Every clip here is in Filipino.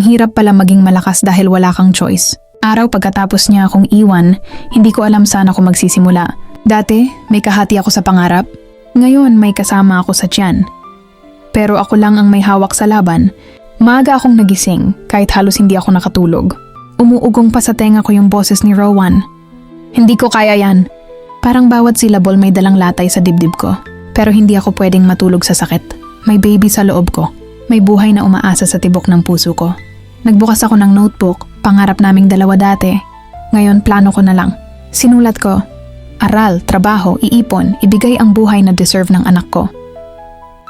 hirap pala maging malakas dahil wala kang choice. Araw pagkatapos niya akong iwan, hindi ko alam saan ako magsisimula. Dati, may kahati ako sa pangarap. Ngayon, may kasama ako sa tiyan. Pero ako lang ang may hawak sa laban. Maaga akong nagising kahit halos hindi ako nakatulog. Umuugong pa sa tenga ko yung boses ni Rowan. Hindi ko kaya yan. Parang bawat syllable may dalang latay sa dibdib ko. Pero hindi ako pwedeng matulog sa sakit. May baby sa loob ko. May buhay na umaasa sa tibok ng puso ko. Nagbukas ako ng notebook, pangarap naming dalawa dati. Ngayon plano ko na lang. Sinulat ko, aral, trabaho, iipon, ibigay ang buhay na deserve ng anak ko.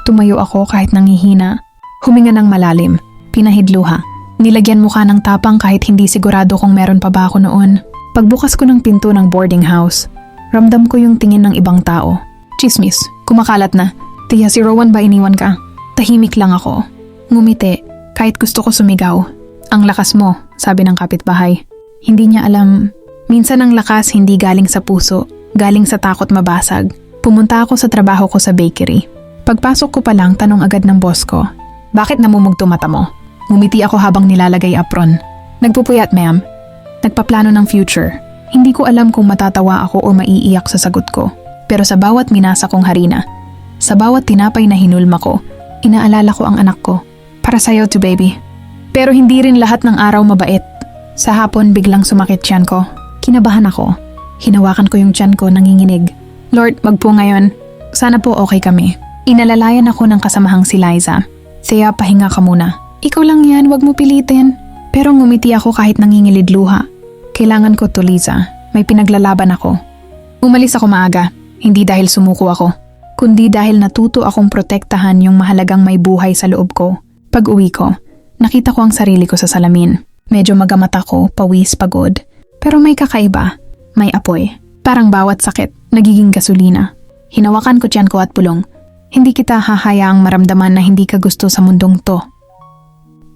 Tumayo ako kahit nangihina. Huminga ng malalim, pinahidluha. Nilagyan mukha ng tapang kahit hindi sigurado kung meron pa ba ako noon. Pagbukas ko ng pinto ng boarding house, ramdam ko yung tingin ng ibang tao. Chismis, kumakalat na. Tiya, si Rowan ba iniwan ka? Tahimik lang ako. Ngumiti, kahit gusto ko sumigaw. Ang lakas mo, sabi ng kapitbahay. Hindi niya alam. Minsan ang lakas hindi galing sa puso, galing sa takot mabasag. Pumunta ako sa trabaho ko sa bakery. Pagpasok ko pa lang, tanong agad ng boss ko, bakit namumugto mata mo? Ngumiti ako habang nilalagay apron. Nagpupuyat, ma'am. Nagpaplano ng future. Hindi ko alam kung matatawa ako o maiiyak sa sagot ko. Pero sa bawat minasa kong harina, sa bawat tinapay na hinulma ko, inaalala ko ang anak ko. Para sa'yo to baby. Pero hindi rin lahat ng araw mabait. Sa hapon biglang sumakit tiyan ko. Kinabahan ako. Hinawakan ko yung tiyan ko, nanginginig. Lord, wag po ngayon. Sana po okay kami. Inalalayan ako ng kasamahang si Liza. Thea, pahinga ka muna. Ikaw lang yan, wag mo pilitin. Pero ngumiti ako kahit nangingilid luha. Kailangan ko to, Liza. May pinaglalaban ako. Umalis ako maaga. Hindi dahil sumuko ako, kundi dahil natuto akong protektahan yung mahalagang may buhay sa loob ko. Pag uwi ko, nakita ko ang sarili ko sa salamin. Medyo magamata ko, pawis, pagod. Pero may kakaiba. May apoy. Parang bawat sakit, nagiging gasolina. Hinawakan ko tiyan ko at bulong. Hindi kita hahayaang maramdaman na hindi ka gusto sa mundong to.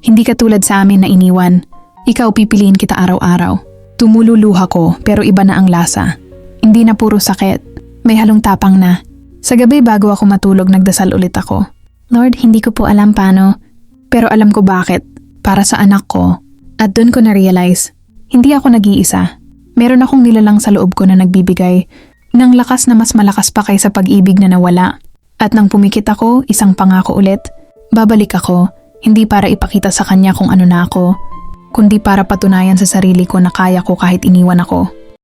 Hindi ka tulad sa amin na iniwan. Ikaw pipiliin kita araw-araw. Tumululuha ko pero iba na ang lasa. Hindi na puro sakit. May halong tapang na. Sa gabi bago ako matulog nagdasal ulit ako. Lord, hindi ko po alam paano. Pero alam ko bakit. Para sa anak ko. At doon ko na-realize, hindi ako nag-iisa. Meron akong nilalang sa loob ko na nagbibigay ng lakas na mas malakas pa kaysa pag-ibig na nawala. At nang pumikit ako, isang pangako ulit, babalik ako, hindi para ipakita sa kanya kung ano na ako, kundi para patunayan sa sarili ko na kaya ko kahit iniwan ako.